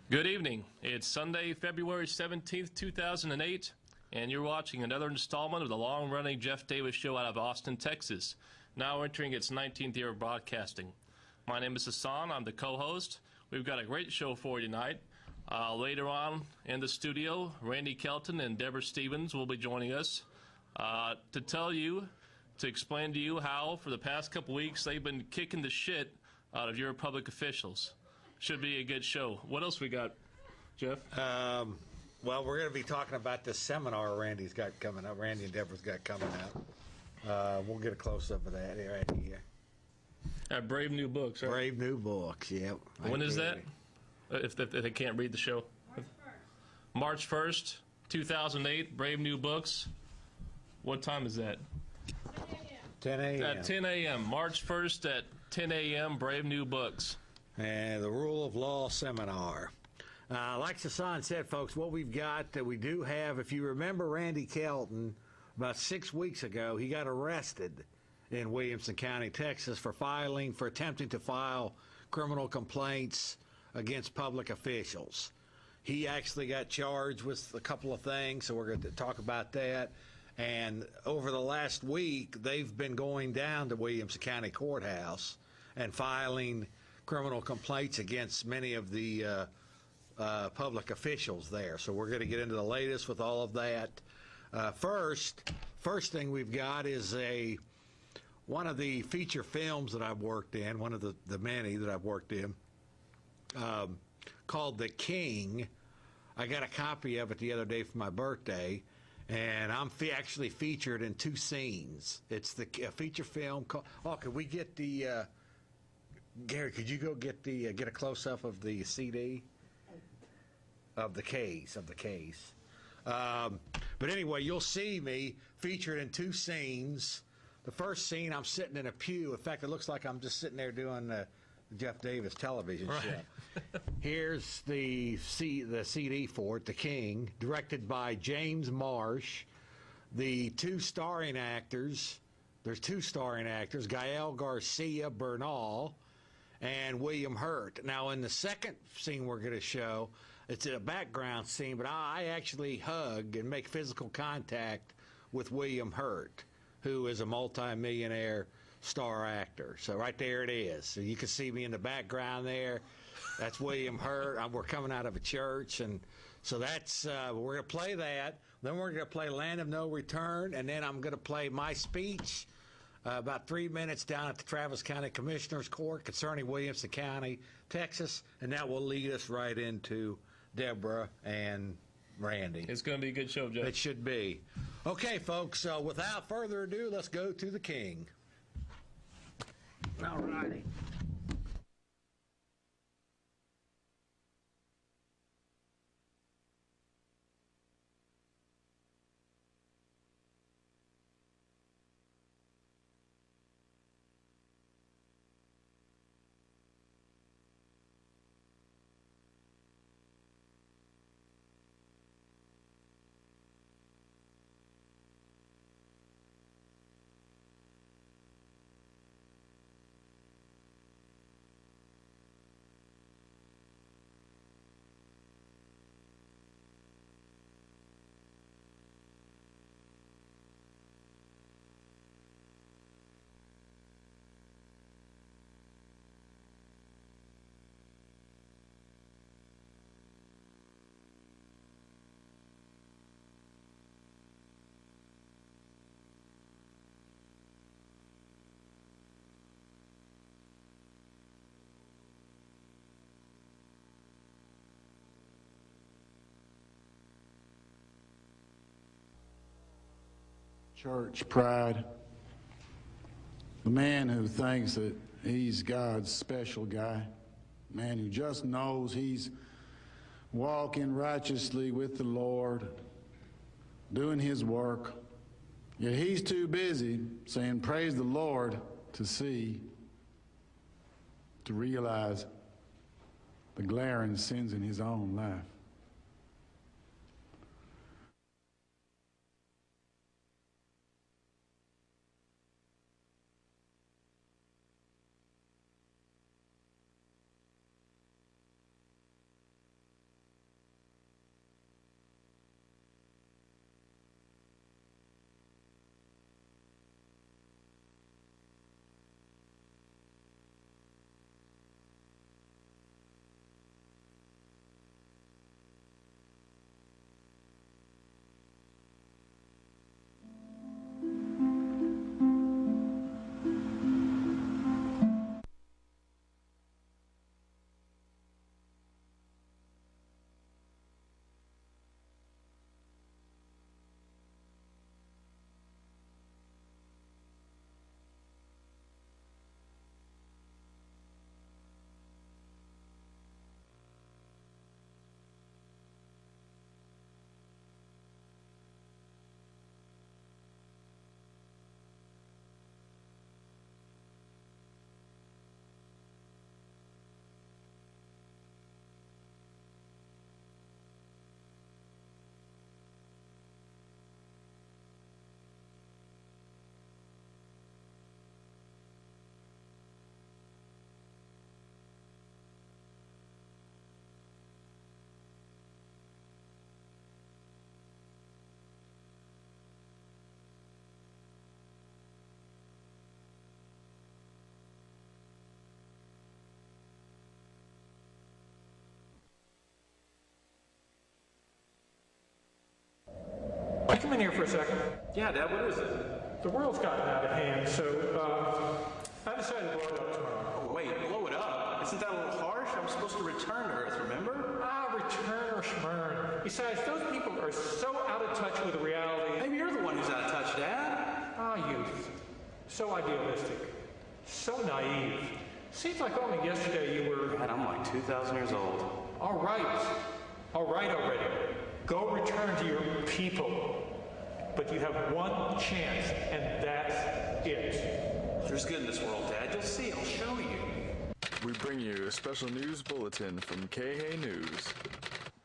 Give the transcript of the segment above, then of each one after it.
Good evening. It's Sunday, February 17th, 2008, and you're watching another installment of the long-running Jeff Davis Show out of Austin, Texas, now entering its 19th year of broadcasting. My name is Hassan. I'm the co-host. We've got a great show for you tonight. Later on in the studio, Randy Kelton and Deborah Stevens will be joining us to explain to you how, for the past couple weeks, they've been kicking the shit out of your public officials. Should be a good show. What else we got, Jeff? Well, we're going to be talking about this seminar Randy's got coming up. Randy and Deborah's got coming up. We'll get a close-up of that right here. Brave New Books, right? Brave New Books, yep. When is that? If they can't read the show. March 1st, 2008, Brave New Books. What time is that? 10 a.m. At 10 a.m. March 1st at 10 a.m., Brave New Books. And the Rule of Law Seminar. Like Hassan said, folks, what we've got, we do have, if you remember Randy Kelton, about 6 weeks ago, he got arrested in Williamson County, Texas, for attempting to file criminal complaints against public officials. He actually got charged with a couple of things, so we're going to talk about that. And over the last week, they've been going down to Williamson County Courthouse and filing criminal complaints against many of the public officials there. So we're going to get into the latest with all of that. First thing we've got is one of the feature films that I've worked in, one of the many that I've worked in, called The King. I got a copy of it the other day for my birthday, and I'm actually featured in 2 scenes. It's a feature film called, could we get the... Gary, could you go get a close-up of the CD? Of the case. But anyway, you'll see me featured in 2 scenes. The first scene, I'm sitting in a pew. In fact, it looks like I'm just sitting there doing the Jeff Davis television show. Here's the CD for it, The King, directed by James Marsh. The 2 starring actors, there's 2 starring actors, Gael Garcia Bernal and William Hurt. Now, in the second scene we're going to show, it's a background scene, but I actually hug and make physical contact with William Hurt, who is a multi-millionaire star actor. So right there it is. So you can see me in the background there. That's William Hurt. We're coming out of a church, and so that's we're going to play that. Then we're going to play Land of No Return, and then I'm going to play my speech about 3 minutes down at the Travis County Commissioner's Court concerning Williamson County, Texas, and that will lead us right into Deborah and Randy. It's going to be a good show, Jeff. It should be. Okay, folks, so without further ado, let's go to The King. All righty. Church pride. The man who thinks that he's God's special guy, man who just knows he's walking righteously with the Lord, doing his work, yet he's too busy saying praise the Lord to realize the glaring sins in his own life. Come in here for a second. Yeah, Dad, what is it? The world's gotten out of hand, so I decided to blow it up tomorrow. Oh, wait, blow it up? Isn't that a little harsh? I'm supposed to return to Earth, remember? Return or schmurn. Besides, those people are so out of touch with reality. Maybe you're the one who's out of touch, Dad. Youth. So idealistic. So naive. Seems like only yesterday you were... Dad, I'm like 2,000 years old. All right. All right already. Go return to your people. But you have one chance, and that's it. There's good in this world, Dad. You'll see. I'll show you. We bring you a special news bulletin from KA News.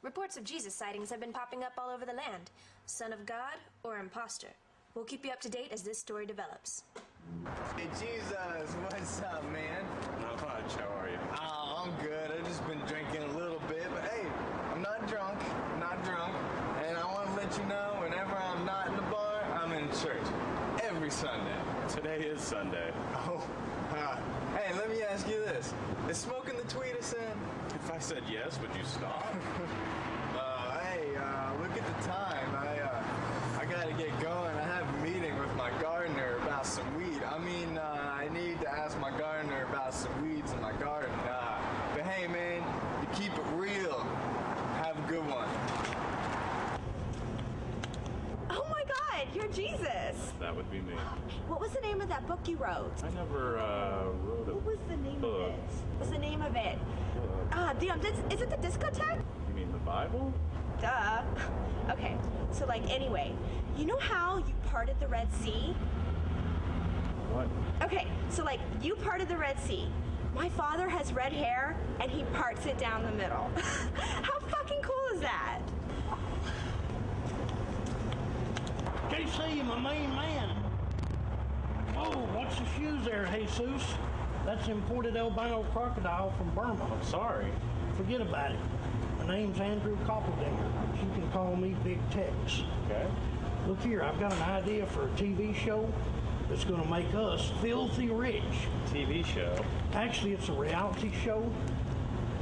Reports of Jesus sightings have been popping up all over the land. Son of God or imposter. We'll keep you up to date as this story develops. Hey, Jesus, what's up, man? Not much. How are you? Oh, I'm good. I've just been drinking a little bit, but hey, I'm not drunk. And I want to let you know, whenever I'm not in the bar, I'm in church. Every Sunday. Today is Sunday. Oh, hey, let me ask you this. Is smoking the tweet a sin? If I said yes, would you stop? Hey, look at the time. I gotta get going. I have a meeting with my gardener about some weed. I need to ask my gardener about some weeds in my garden. But hey, man, you keep it real. Have a good one. Oh my God, you're Jesus. That would be me. What was the name of that book you wrote? I never wrote a What was the name book. of it? What's the name of it? Is it the discotheque? You mean the Bible? Duh. Okay, so anyway, you know how you parted the Red Sea? What? Okay, so you parted the Red Sea. My father has red hair, and he parts it down the middle. How fucking cool is that? JC, my main man. Oh, what's the shoes there, Jesus? That's imported albino crocodile from Burma. I'm sorry. Forget about it. My name's Andrew Koppeldinger. You can call me Big Tex. Okay. Look here, I've got an idea for a TV show that's going to make us filthy rich. TV show? Actually, it's a reality show.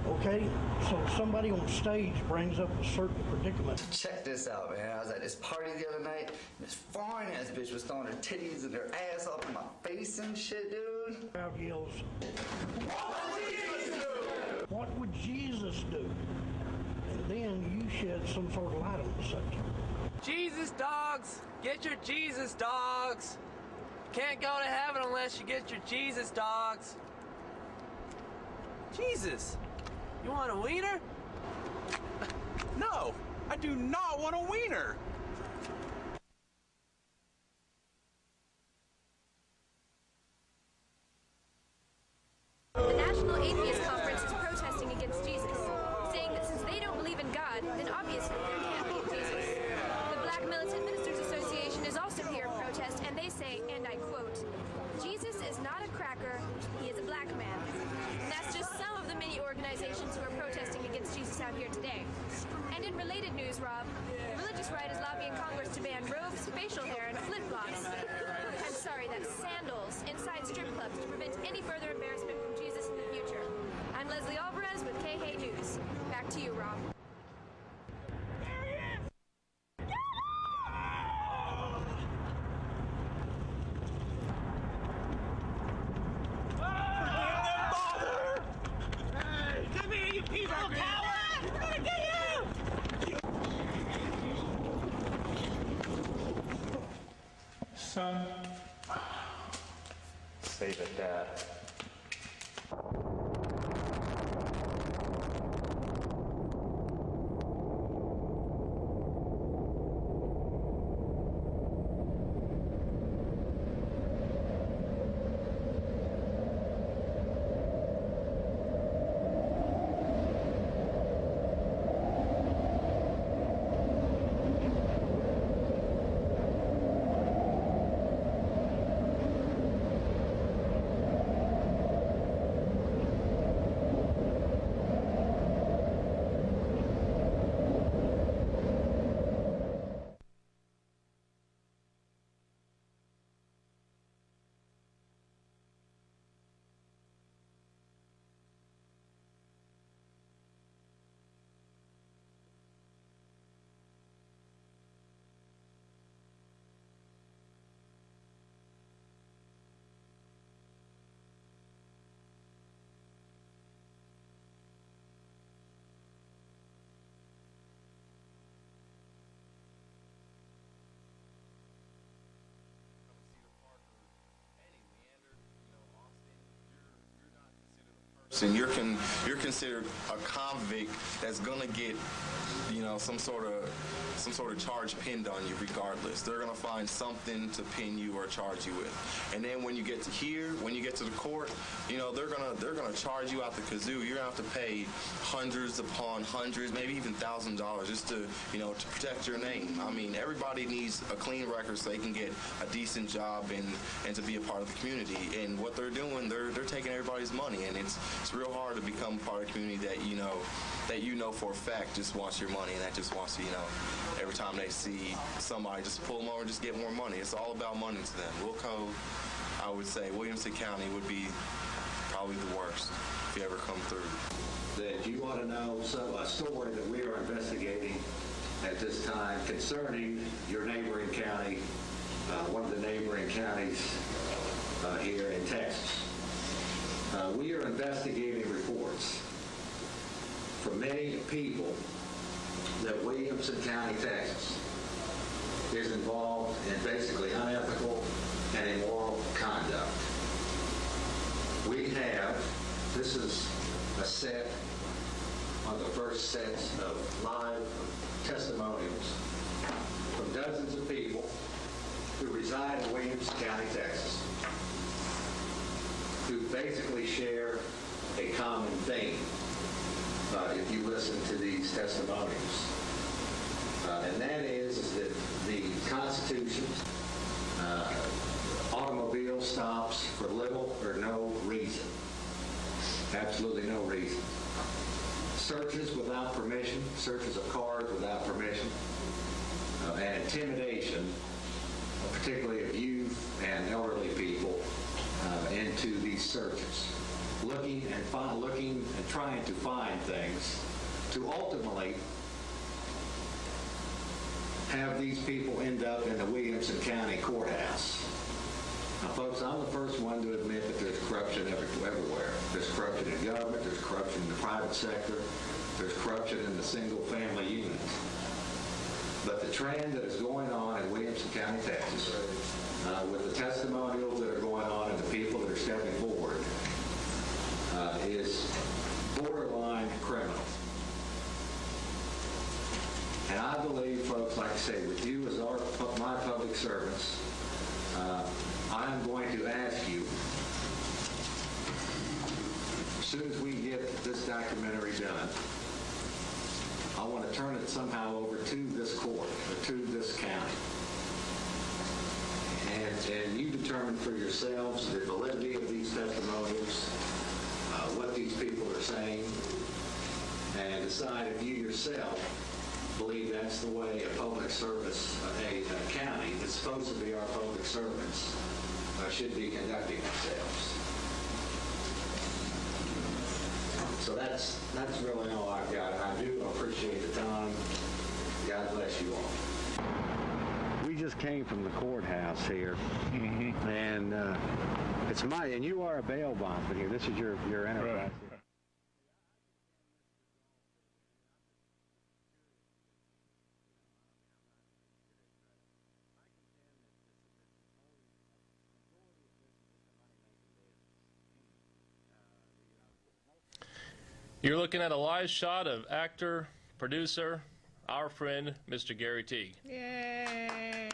Okay, so somebody on stage brings up a certain predicament. Check this out, man. I was at this party the other night, and this foreign ass bitch was throwing her titties and her ass up in my face and shit, dude. Crowd yells, "What would Jesus do?" And then you shed some sort of light on the subject. Jesus dogs! Get your Jesus dogs! Can't go to heaven unless you get your Jesus dogs. Jesus! You want a wiener? No! I do not want a wiener! The National Atheist Conference is protesting against Jesus, saying that since they don't believe in God, then obviously there can't be a Jesus. The Black Militant Ministers Association is also here in protest, and they say, and I quote, "Jesus is not a cracker, he is a black man." And that's just some of the many organizations who are protesting against Jesus out here today. And in related news, Rob, the religious right is lobbying Congress to ban robes, facial hair, and flip-flops. I'm sorry, that's sandals inside strip clubs to prevent any further embarrassment from Jesus in the future. I'm Leslie Alvarez with KH News. Back to you, Rob. Son. Save it, Dad. And you're considered a convict that's gonna get, some sort of charge pinned on you regardless. They're gonna find something to pin you or charge you with. And then when you get to here, when you get to the court, they're gonna charge you out the kazoo. You're gonna have to pay hundreds upon hundreds, maybe even $1,000 just to protect your name. I mean, everybody needs a clean record so they can get a decent job and to be a part of the community. And what they're doing, they're taking everybody's money, and it's real hard to become part of a community that you know for a fact just wants your money, and that just wants to, every time they see somebody, just pull them over and just get more money. It's all about money to them. Wilco, I would say Williamson County would be probably the worst if you ever come through. That you want to know a story that we are investigating at this time concerning your neighboring county, one of the neighboring counties here in Texas. We are investigating reports from many people that Williamson County, Texas is involved in basically unethical and immoral conduct. This is a set on the first sets of live testimonials from dozens of people who reside in Williamson County, Texas, who basically share a common theme if you listen to these testimonials. And that is that the Constitution, automobile stops for little or no reason. Absolutely no reason. Searches without permission, searches of cars without permission, and intimidation, particularly of youth and elderly people, into these searches, looking and trying to find things to ultimately have these people end up in the Williamson County courthouse. Now, folks, I'm the first one to admit that there's corruption everywhere. There's corruption in government, there's corruption in the private sector, there's corruption in the single-family unit. But the trend that is going on in Williamson County, Texas, with the testimonials that are going on and the people that are stepping forward, is borderline criminal. And I believe, folks, like I say, with you as my public servants, I'm going to ask you, as soon as we get this documentary done, I want to turn it somehow over to this court, or to this county. And you determine for yourselves the validity of these testimonials, what these people are saying, and decide if you yourself believe that's the way a public service, a county that's supposed to be our public servants, should be conducting themselves. So that's really all I've got. I do appreciate the time. God bless you all. We just came from the courthouse here, and and you are a bail bondsman here. This is your enterprise. Right. You're looking at a live shot of actor, producer, our friend, Mr. Gary Teague. Yay!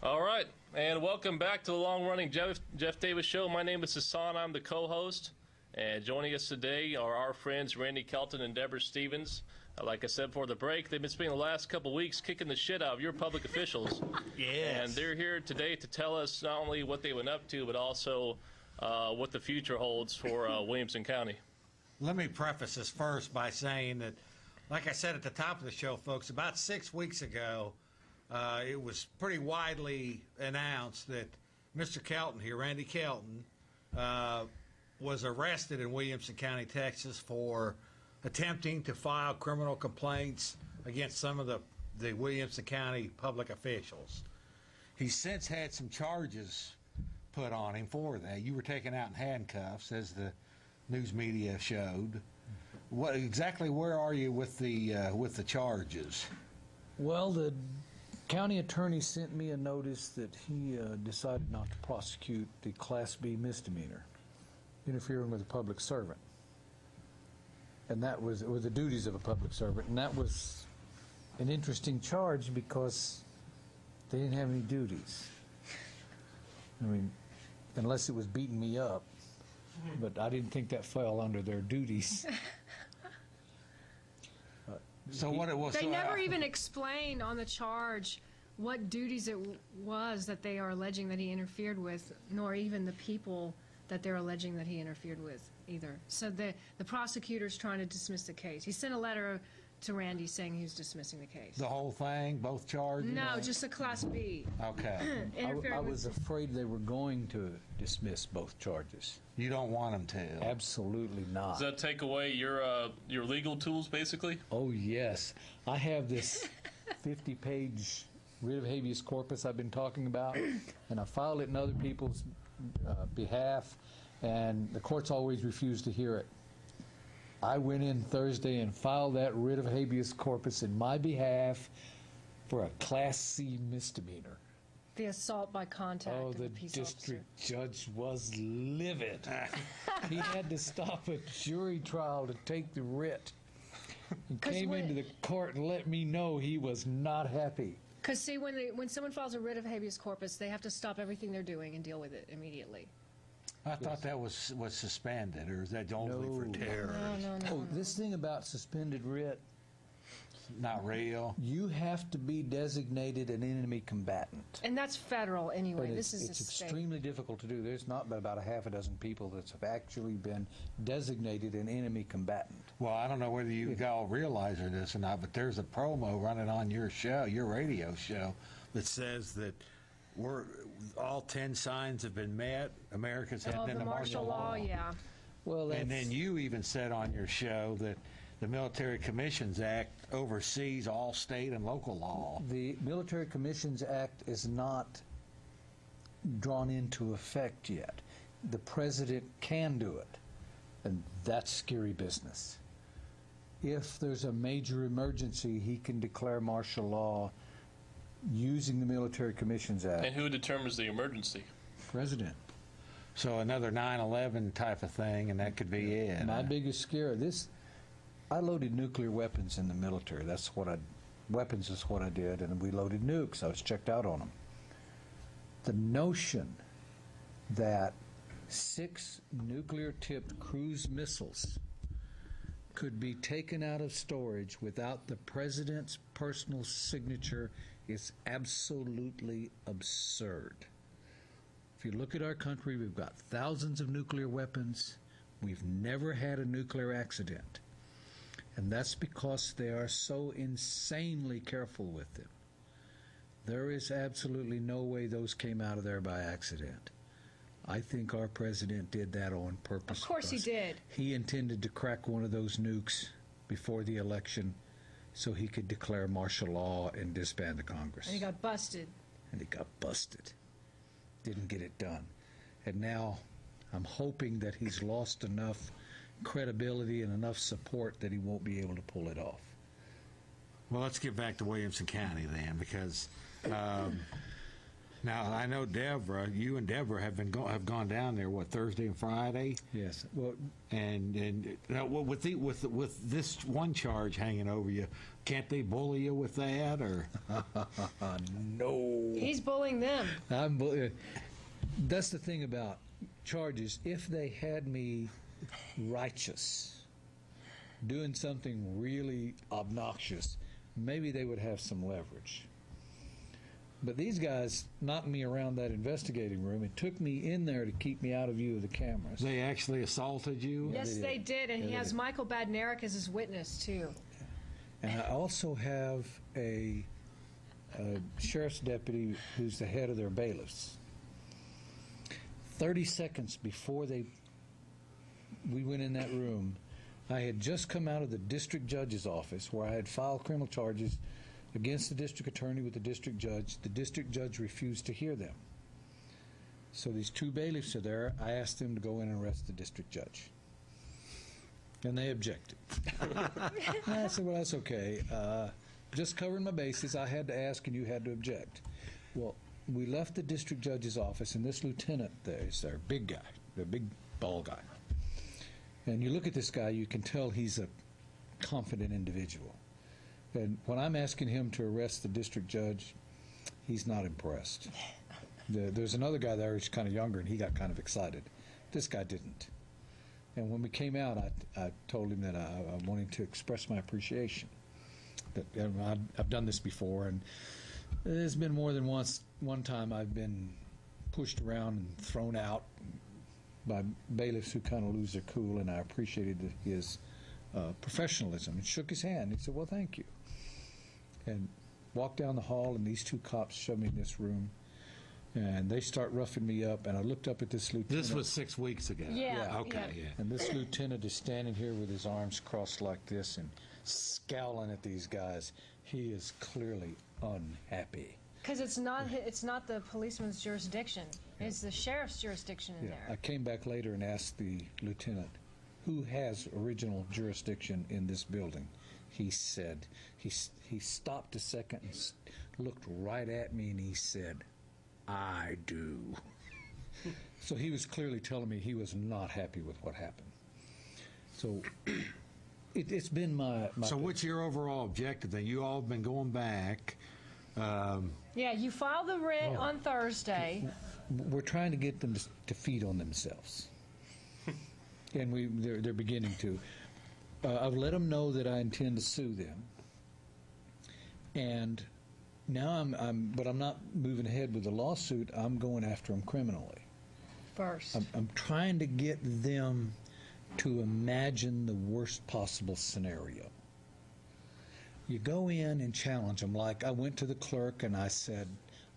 All right, and welcome back to the long-running Jeff Davis Show. My name is Hassan. I'm the co-host, and joining us today are our friends Randy Kelton and Deborah Stevens. Like I said before the break, they've been spending the last couple of weeks kicking the shit out of your public officials. Yes. And they're here today to tell us not only what they went up to, but also what the future holds for Williamson County. Let me preface this first by saying that, like I said at the top of the show, folks, about 6 weeks ago, it was pretty widely announced that Mr. Kelton here, Randy Kelton, was arrested in Williamson County, Texas for attempting to file criminal complaints against some of the Williamson County public officials. He's since had some charges put on him for that. You were taken out in handcuffs, as the news media showed. What exactly? Where are you with the charges? Well, the county attorney sent me a notice that he decided not to prosecute the Class B misdemeanor, interfering with a public servant. And that was the duties of a public servant. And that was an interesting charge because they didn't have any duties. I mean, unless it was beating me up. But I didn't think that fell under their duties. So what it was? They never even explained on the charge what duties it was that they are alleging that he interfered with, nor even the people that they're alleging that he interfered with either. So the prosecutor's trying to dismiss the case. He sent a letter to Randy saying he was dismissing the case. The whole thing, both charges? No, just a Class B. Okay. I was afraid they were going to dismiss both charges. You don't want them to? Absolutely not. Does that take away your legal tools, basically? Oh, yes. I have this 50-page writ of habeas corpus I've been talking about, and I filed it in other people's behalf, and the courts always refuse to hear it. I went in Thursday and filed that writ of habeas corpus in my behalf for a Class C misdemeanor. The assault by contact of the peace district judge was livid. He had to stop a jury trial to take the writ. He came into the court and let me know he was not happy. Because, see, when someone files a writ of habeas corpus, they have to stop everything they're doing and deal with it immediately. I thought that was suspended, or is that only for terrorists? No. This thing about suspended writ, not real. You have to be designated an enemy combatant. And that's federal anyway. But this is it's a state. extremely difficult to do. There's not but about a half a dozen people that have actually been designated an enemy combatant. Well, I don't know whether you all realize this or not, but there's a promo running on your show, your radio show, that says that all 10 signs have been met. America's heading into martial law. Yeah. Well, and then you even said on your show that the Military Commissions Act oversees all state and local law. The Military Commissions Act is not drawn into effect yet. The president can do it, and that's scary business. If there's a major emergency, he can declare martial law using the Military Commissions Act. And who determines the emergency? President. So another 9/11 type of thing, and that could be it. My biggest scare, I loaded nuclear weapons in the military. Weapons is what I did, and we loaded nukes. I was checked out on them. The notion that 6 nuclear-tipped cruise missiles could be taken out of storage without the president's personal signature is absolutely absurd. If you look at our country, we've got thousands of nuclear weapons. We've never had a nuclear accident. And that's because they are so insanely careful with them. There is absolutely no way those came out of there by accident. I think our president did that on purpose. Of course he did. He intended to crack one of those nukes before the election so he could declare martial law and disband the Congress. And he got busted. Didn't get it done. And now I'm hoping that he's lost enough credibility and enough support that he won't be able to pull it off. Well, let's get back to Williamson County then, because now I know Deborah, you and Deborah have gone down there. What, Thursday and Friday? Yes. Well, and now, with this one charge hanging over you, can't they bully you with that, or? No. He's bullying them. That's the thing about charges. If they had me righteous, doing something really obnoxious, maybe they would have some leverage. But these guys knocked me around that investigating room. It took me in there to keep me out of view of the cameras. They actually assaulted you? Yes, they did. And he has Michael Badnarik as his witness, too. And I also have a sheriff's deputy who's the head of their bailiffs. 30 seconds before we went in that room, I had just come out of the district judge's office where I had filed criminal charges against the district attorney with the district judge. The district judge refused to hear them. So these 2 bailiffs are there. I asked them to go in and arrest the district judge. And they objected. I said, well, that's okay. just covering my bases. I had to ask, and you had to object. Well, we left the district judge's office, and this lieutenant there is our big guy, the big ball guy. And you look at this guy, you can tell he's a confident individual. And when I'm asking him to arrest the district judge, he's not impressed. There's another guy there who's kind of younger, and he got kind of excited. This guy didn't. And when we came out, I told him that I wanted to express my appreciation. That I've done this before, and there's been more than one time I've been pushed around and thrown out by bailiffs who kind of lose their cool, and I appreciated his professionalism and shook his hand. He said, well, thank you. And walked down the hall, and these two cops shoved me in this room, and they start roughing me up, and I looked up at this lieutenant. This was 6 weeks ago. Yeah. Okay, yeah. And this lieutenant is standing here with his arms crossed like this and scowling at these guys. He is clearly unhappy. Because it's not the policeman's jurisdiction. It's the sheriff's jurisdiction in there. I came back later and asked the lieutenant, who has original jurisdiction in this building? He said, he stopped a second and looked right at me, and he said, I do. So he was clearly telling me he was not happy with what happened. So it's been my So what's your overall objective then? You all have been going back. Yeah, you filed the writ on Thursday. We're trying to get them to feed on themselves. And they're beginning to. I've let them know that I intend to sue them. And now but I'm not moving ahead with the lawsuit. I'm going after them criminally. First. I'm trying to get them to imagine the worst possible scenario. You go in and challenge them. Like I went to the clerk and I said,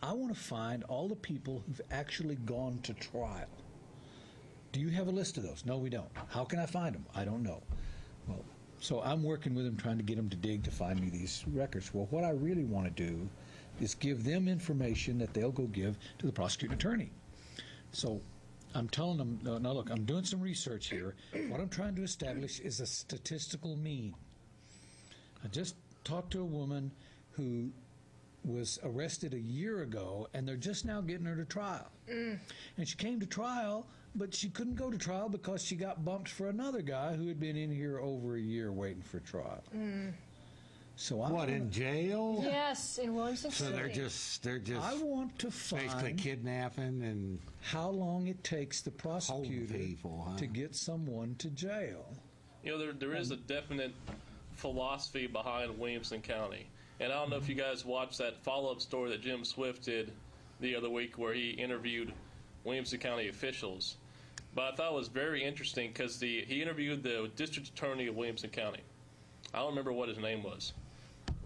I want to find all the people who've actually gone to trial. Do you have a list of those? No, we don't. How can I find them? I don't know. Well, so I'm working with them, trying to get them to dig to find me these records. Well, what I really want to do is give them information that they'll go give to the prosecuting attorney. So I'm telling them, no, look, I'm doing some research here. What I'm trying to establish is a statistical mean. I just talked to a woman who was arrested a year ago, and they're just now getting her to trial. And she came to trial, but she couldn't go to trial because she got bumped for another guy who had been in here over a year waiting for trial. So in jail? Yes, in Williamson City. So they're just I want to find basically kidnapping and how long it takes the prosecutor to get someone to jail. You know, there is a definite philosophy behind Williamson County. And I don't know if you guys watched that follow-up story that Jim Swift did the other week where he interviewed Williamson County officials. But I thought it was very interesting because he interviewed the district attorney of Williamson County. I don't remember what his name was.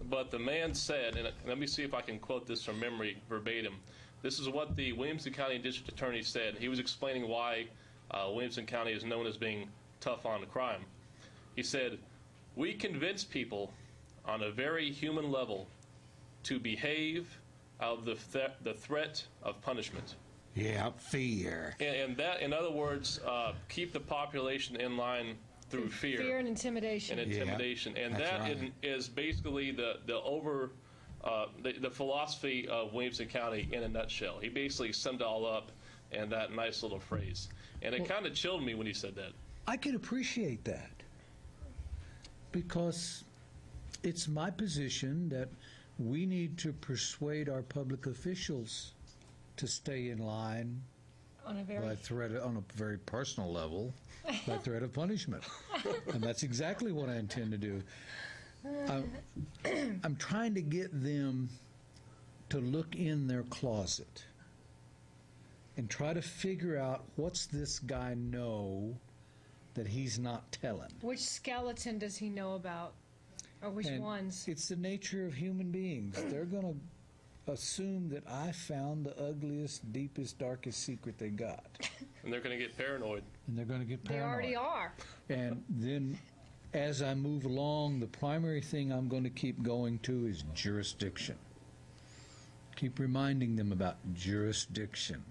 But the man said, and let me see if I can quote this from memory verbatim. This is what the Williamson County district attorney said. He was explaining why Williamson County is known as being tough on crime. He said, we convince people on a very human level to behave out of the threat of punishment. Yeah, fear. And that, in other words, keep the population in line through fear. Fear and intimidation. And that is basically the philosophy of Williamson County in a nutshell. He basically summed it all up in that nice little phrase. And it kind of chilled me when he said that. I can appreciate that because it's my position that we need to persuade our public officials to stay in line on a very personal level by threat of punishment. And that's exactly what I intend to do. I'm trying to get them to look in their closet and try to figure out what's this guy know that he's not telling. Which skeleton does he know about? Or which ones? It's the nature of human beings. They're going to assume that I found the ugliest, deepest, darkest secret they got. And they're going to get paranoid. They already are. And then as I move along, the primary thing I'm going to keep going to is jurisdiction. Keep reminding them about jurisdiction.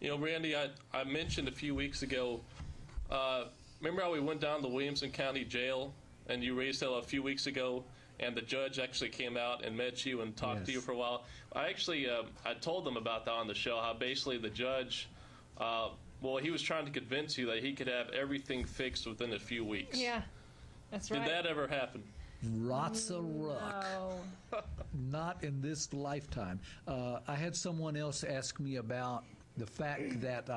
You know, Randy, I mentioned a few weeks ago, remember how we went down to Williamson County Jail and you raised hell a few weeks ago, and the judge actually came out and met you and talked to you for a while. I actually I told them about that on the show, how basically the judge, well, he was trying to convince you that he could have everything fixed within a few weeks. Yeah, that's right. Did that ever happen? Lots of luck. No. Not in this lifetime. I had someone else ask me about the fact that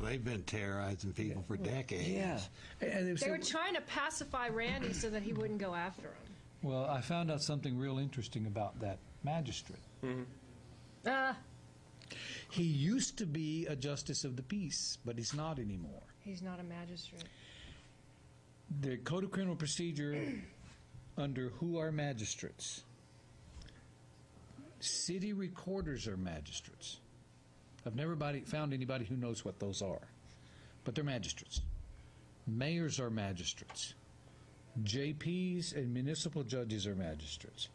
they've been terrorizing people for decades. Yeah. And They were trying to pacify Randy so that he wouldn't go after him. Well, I found out something real interesting about that magistrate. He used to be a justice of the peace, but he's not anymore. He's not a magistrate. The Code of Criminal Procedure, under who are magistrates? City recorders are magistrates. I've never found anybody who knows what those are, but they're magistrates. Mayors are magistrates. JPs and municipal judges are magistrates.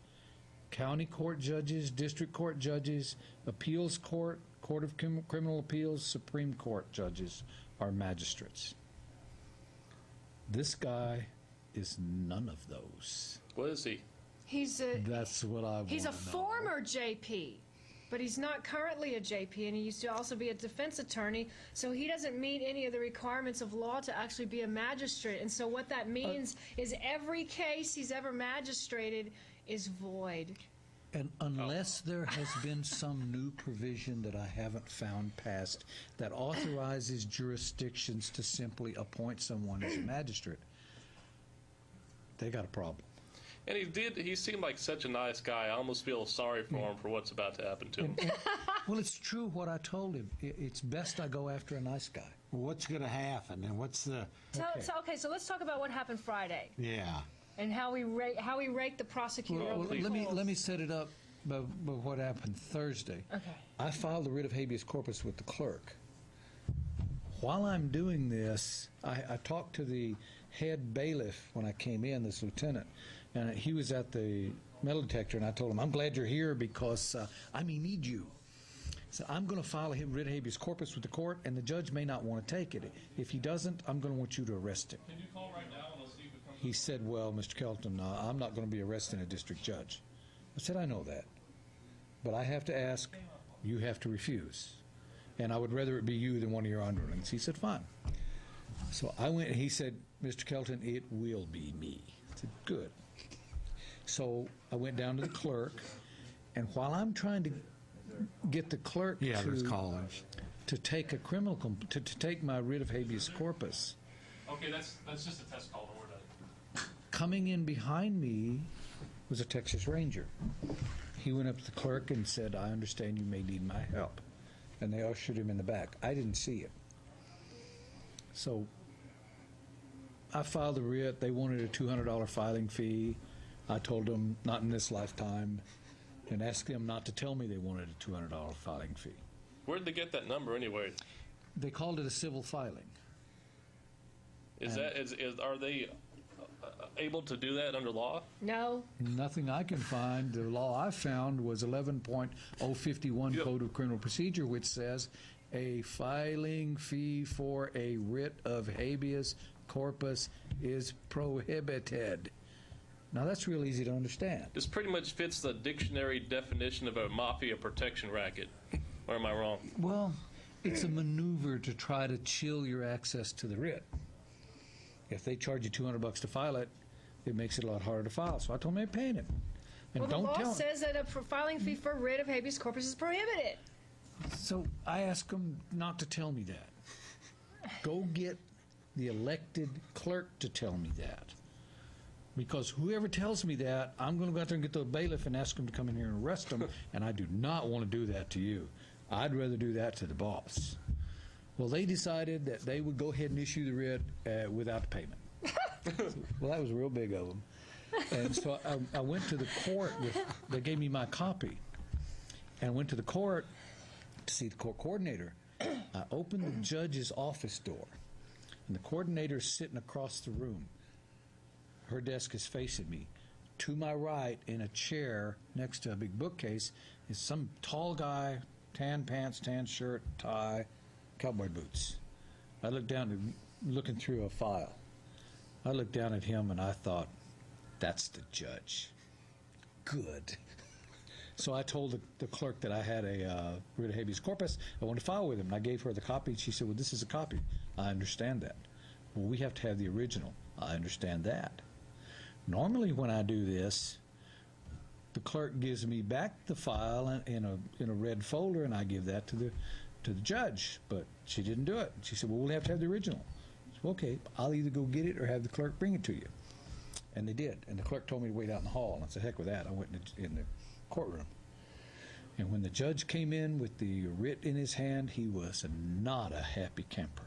County court judges, district court judges, appeals court, Court of Criminal Appeals, Supreme Court judges are magistrates. This guy is none of those. What is he? That's what I want to know. He's a former JP, but he's not currently a JP, and he used to also be a defense attorney, so he doesn't meet any of the requirements of law to actually be a magistrate. And so what that means is every case he's ever magistrated is void. And unless there has been some new provision that I haven't found passed that authorizes jurisdictions to simply appoint someone as a magistrate, they got a problem. And he seemed like such a nice guy. I almost feel sorry for him for what's about to happen to him. Well, it's true what I told him. It's best I go after a nice guy. Well, what's going to happen, and what's the... So let's talk about what happened Friday. Yeah. And how we rate the prosecutor. Well, let me set it up by what happened Thursday. Okay. I filed a writ of habeas corpus with the clerk. While I'm doing this, I talked to the head bailiff when I came in, this lieutenant, and he was at the metal detector, and I told him, I'm glad you're here because I may need you. So I'm going to file a writ of habeas corpus with the court, and the judge may not want to take it. If he doesn't, I'm going to want you to arrest him. Can you call right now and we'll see if it comes He said, well, Mr. Kelton, I'm not going to be arresting a district judge. I said, I know that. But I have to ask, you have to refuse. And I would rather it be you than one of your underlings. He said, fine. So I went, and he said, Mr. Kelton, it will be me. I said, good. So I went down to the clerk, and while I'm trying to get the clerk to take a criminal, to take my writ of habeas corpus. Okay, that's just a test call. Don't worry about it. Coming in behind me was a Texas Ranger. He went up to the clerk and said, I understand you may need my help. And they ushered him in the back. I didn't see it. So I filed the writ. They wanted a $200 filing fee. I told them, not in this lifetime, and asked them not to tell me they wanted a $200 filing fee. Where did they get that number anyway? They called it a civil filing. Are they able to do that under law? No. Nothing I can find. The law I found was 11.051 Code of Criminal Procedure, which says a filing fee for a writ of habeas corpus is prohibited. Now, that's real easy to understand. This pretty much fits the dictionary definition of a mafia protection racket. Or am I wrong? Well, it's a maneuver to try to chill your access to the writ. If they charge you $200 to file it, it makes it a lot harder to file. So I told them they're paying it. And well, the don't law tell says that a filing fee for writ of habeas corpus is prohibited. So I asked them not to tell me that. Go get the elected clerk to tell me that. Because whoever tells me that, I'm going to go out there and get the bailiff and ask him to come in here and arrest him, and I do not want to do that to you. I'd rather do that to the boss. Well, they decided that they would go ahead and issue the writ without payment. Well, that was real big of them. And so I went to the court. They gave me my copy. And I went to the court to see the court coordinator. I opened the judge's office door, and the coordinator's sitting across the room. Her desk is facing me. To my right, in a chair next to a big bookcase, is some tall guy, tan pants, tan shirt, tie, cowboy boots. I looked down and looking through a file. I looked down at him and I thought, that's the judge. good. So I told the clerk that I had a writ of habeas corpus. I wanted to file with him. And I gave her the copy, and she said, well, this is a copy. I understand that. Well, we have to have the original. I understand that. Normally when I do this, the clerk gives me back the file in a red folder, and I give that to the judge. But she didn't do it. She said, well, we'll have to have the original. I said, okay, I'll either go get it or have the clerk bring it to you. And they did. And the clerk told me to wait out in the hall. And I said, heck with that. I went in the courtroom. And when the judge came in with the writ in his hand, he was not a happy camper.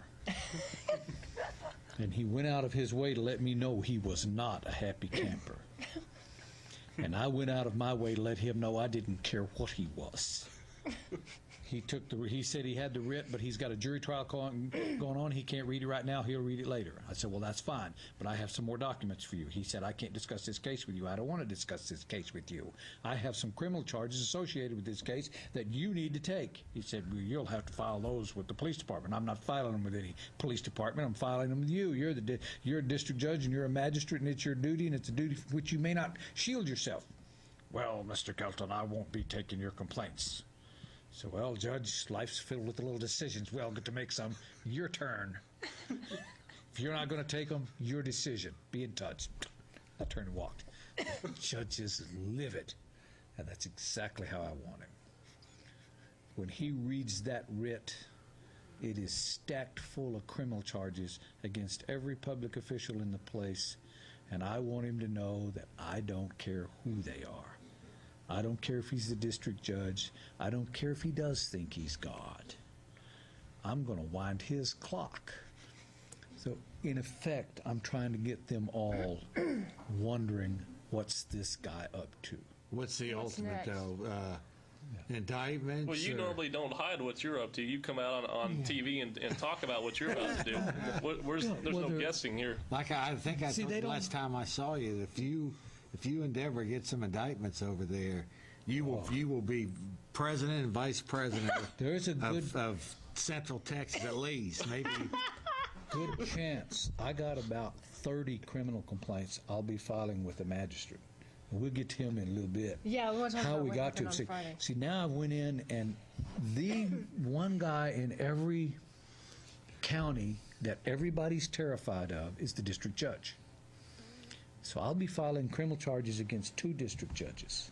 And he went out of his way to let me know he was not a happy camper. And I went out of my way to let him know I didn't care what he was. He said he had the writ, but he's got a jury trial going on. He can't read it right now. He'll read it later. I said, well, that's fine, but I have some more documents for you. He said, I can't discuss this case with you. I don't want to discuss this case with you. I have some criminal charges associated with this case that you need to take. He said, well, you'll have to file those with the police department. I'm not filing them with any police department. I'm filing them with you. You're a district judge, and you're a magistrate, and it's your duty, and it's a duty for which you may not shield yourself. Well, Mr. Kelton, I won't be taking your complaints. So, well, Judge, life's filled with little decisions. We all get to make some. Your turn. If you're not going to take them, your decision. Be in touch. I turned and walked. The judge is livid. And that's exactly how I want him. When he reads that writ, it is stacked full of criminal charges against every public official in the place. And I want him to know that I don't care who they are. I don't care if he's the district judge. I don't care if he does think he's God. I'm going to wind his clock. So, in effect, I'm trying to get them all wondering, what's this guy up to? What's the ultimate, though? Indictments? Well, you normally don't hide what you're up to. You come out on TV and talk about what you're about to do. There's no guessing here. Like I think I told you last time I saw you, if you and Deborah get some indictments over there, you will be president and vice president of Central Texas at least, maybe. Good chance. I got about 30 criminal complaints I'll be filing with the magistrate. And we'll get to him in a little bit. Yeah, we want to talk about how we what got to happened on Friday. See, now I went in, and the one guy in every county that everybody's terrified of is the district judge. So I'll be filing criminal charges against 2 district judges.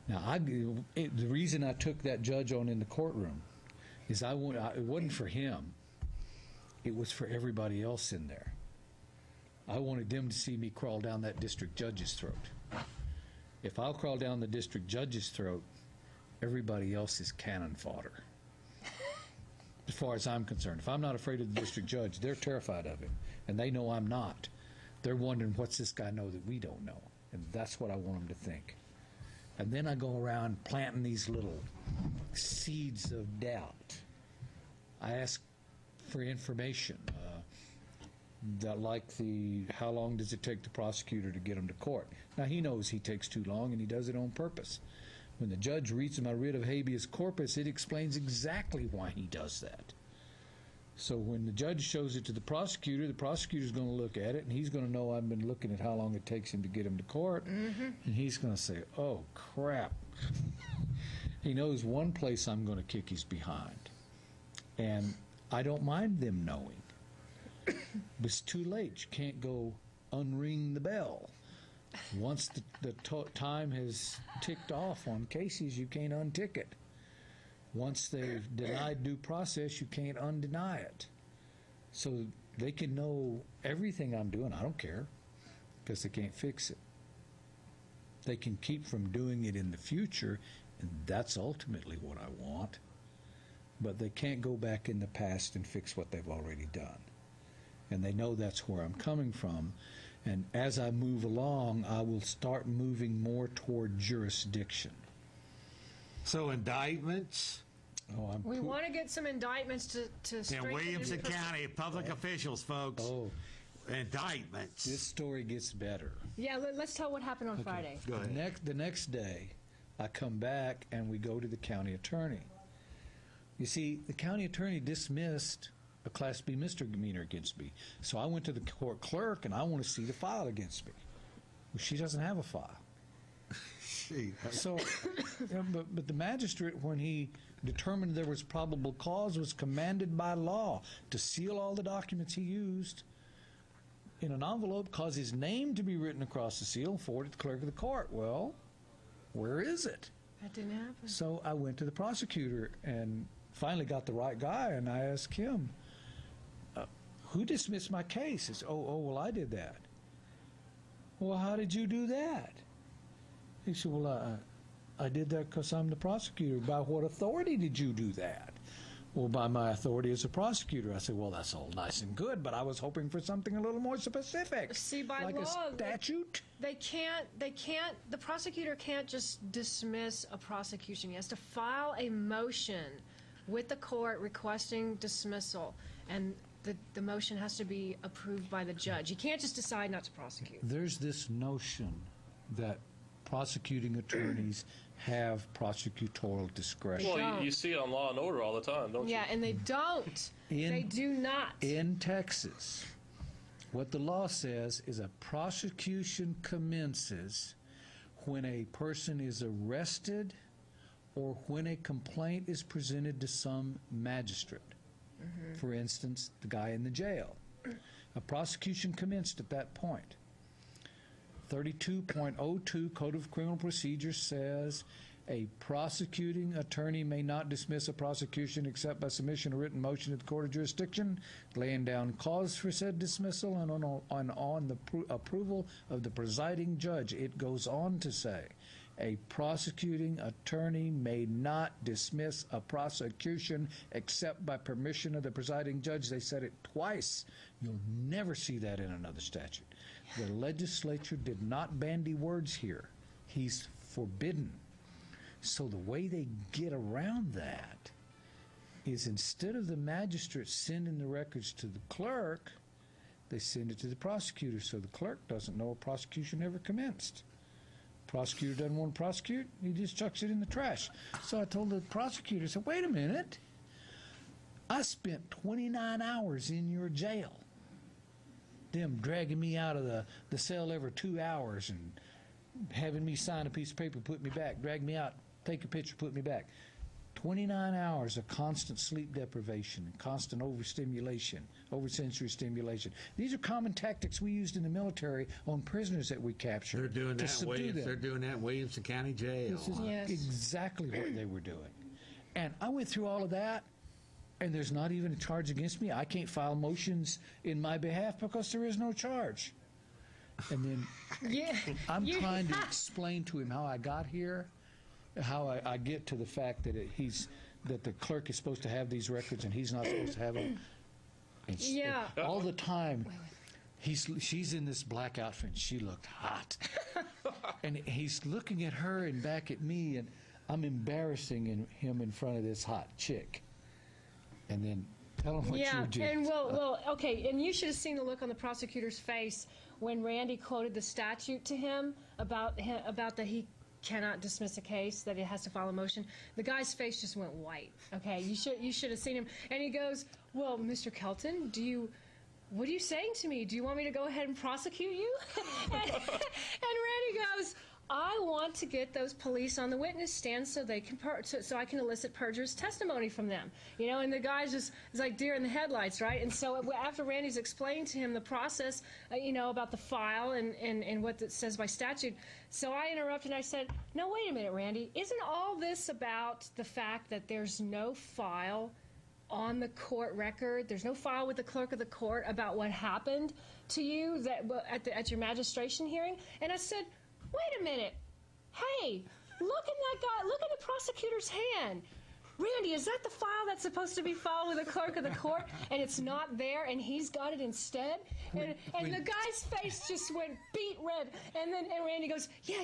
Now, the reason I took that judge on in the courtroom is it wasn't for him. It was for everybody else in there. I wanted them to see me crawl down that district judge's throat. If I'll crawl down the district judge's throat, everybody else is cannon fodder. As far as I'm concerned. If I'm not afraid of the district judge, they're terrified of him, and they know I'm not. They're wondering, what's this guy know that we don't know? And that's what I want them to think. And then I go around planting these little seeds of doubt. I ask for information, like how long does it take the prosecutor to get him to court? Now, he knows he takes too long, and he does it on purpose. When the judge reads my writ of habeas corpus, it explains exactly why he does that. So when the judge shows it to the prosecutor's going to look at it, and he's going to know I've been looking at how long it takes him to get him to court, and he's going to say, oh, crap. He knows one place I'm going to kick his behind. And I don't mind them knowing. But it's too late. You can't go unring the bell. Once the time has ticked off on cases, you can't untick it. Once they've denied due process, you can't undeny it. So they can know everything I'm doing. I don't care, because they can't fix it. They can keep from doing it in the future, and that's ultimately what I want. But they can't go back in the past and fix what they've already done. And they know that's where I'm coming from. And as I move along, I will start moving more toward jurisdiction. So indictments? We want to get some indictments to straighten in Williamson County, public officials, folks. Indictments. This story gets better. Yeah, let's tell what happened on Friday. Go ahead. The next day, I come back and we go to the county attorney. You see, the county attorney dismissed a Class B misdemeanor against me. So I went to the court clerk, and I want to see the file against me. Well, she doesn't have a file. sheet. So, but the magistrate, when he determined there was probable cause, was commanded by law to seal all the documents he used in an envelope, cause his name to be written across the seal, and forward it to the clerk of the court. Well, where is it? That didn't happen. So I went to the prosecutor and finally got the right guy, and I asked him, who dismissed my case? He said, well, I did that. Well, how did you do that? He said, well, I did that because I'm the prosecutor. By what authority did you do that? Well, by my authority as a prosecutor. I said, well, that's all nice and good, but I was hoping for something a little more specific. See, by like law, a statute? The prosecutor can't just dismiss a prosecution. He has to file a motion with the court requesting dismissal, and the motion has to be approved by the judge. He can't just decide not to prosecute. There's this notion that prosecuting attorneys have prosecutorial discretion. Well, you see it on Law and Order all the time, don't you? Yeah, and they don't. They do not. In Texas, what the law says is a prosecution commences when a person is arrested or when a complaint is presented to some magistrate. Mm-hmm. For instance, the guy in the jail. A prosecution commenced at that point. 32.02 Code of Criminal Procedure says a prosecuting attorney may not dismiss a prosecution except by submission of written motion to the court of jurisdiction, laying down cause for said dismissal, and on the approval of the presiding judge. It goes on to say a prosecuting attorney may not dismiss a prosecution except by permission of the presiding judge. They said it twice. You'll never see that in another statute. The legislature did not bandy words here. He's forbidden. So the way they get around that is instead of the magistrate sending the records to the clerk, they send it to the prosecutor, so the clerk doesn't know a prosecution ever commenced. Prosecutor doesn't want to prosecute, he just chucks it in the trash. So I told the prosecutor, I said, wait a minute, I spent 29 hours in your jail. Them dragging me out of the cell every 2 hours and having me sign a piece of paper, put me back, drag me out, take a picture, put me back. 29 hours of constant sleep deprivation, constant overstimulation, oversensory stimulation. These are common tactics we used in the military on prisoners that we captured. They're doing to that. subdue them. They're doing that in Williamson County Jail. This is exactly what they were doing. And I went through all of that, and there's not even a charge against me. I can't file motions in my behalf because there is no charge. And then I'm trying to explain to him how I got here, how I get to the fact that that the clerk is supposed to have these records and he's not supposed to have them. All the time, she's in this black outfit and she looked hot. And he's looking at her and back at me, and I'm embarrassing him in front of this hot chick. And then tell him what you did. Yeah, and okay, and you should have seen the look on the prosecutor's face when Randy quoted the statute to him about that he cannot dismiss a case, that it has to file a motion. The guy's face just went white. Okay, you should have seen him. And he goes, well, Mr. Kelton, what are you saying to me? Do you want me to go ahead and prosecute you? and Randy goes, I want to get those police on the witness stand so they can so I can elicit perjurous testimony from them. And the guy's just is like deer in the headlights, right? And so after Randy's explained to him the process, about the file and what it says by statute, so I interrupted and I said, no, wait a minute, Randy, isn't all this about the fact that there's no file on the court record? There's no file with the clerk of the court about what happened to you at your magistration hearing? And I said, wait a minute. Hey, look at that guy. Look at the prosecutor's hand. Randy, is that the file that's supposed to be filed with the clerk of the court, and it's not there, and he's got it instead? And the guy's face just went beet red. And Randy goes, yeah,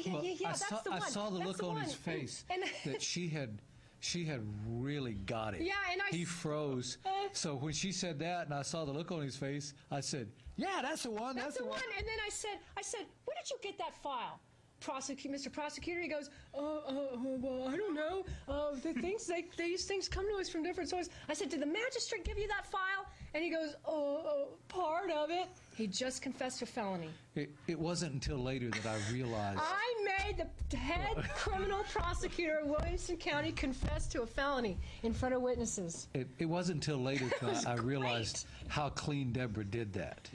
that's the one. I saw the look on his face that she had really got it. Yeah, and he froze. So when she said that, and I saw the look on his face, I said, yeah, that's the one. That's the one. And then I said, where did you get that file? Mr. Prosecutor, he goes, well, I don't know. These things come to us from different sources. I said, did the magistrate give you that file? And he goes, part of it. He just confessed to felony. It wasn't until later that I realized. I made the head criminal prosecutor of Williamson County confess to a felony in front of witnesses. It wasn't until later that I realized how clean Deborah did that.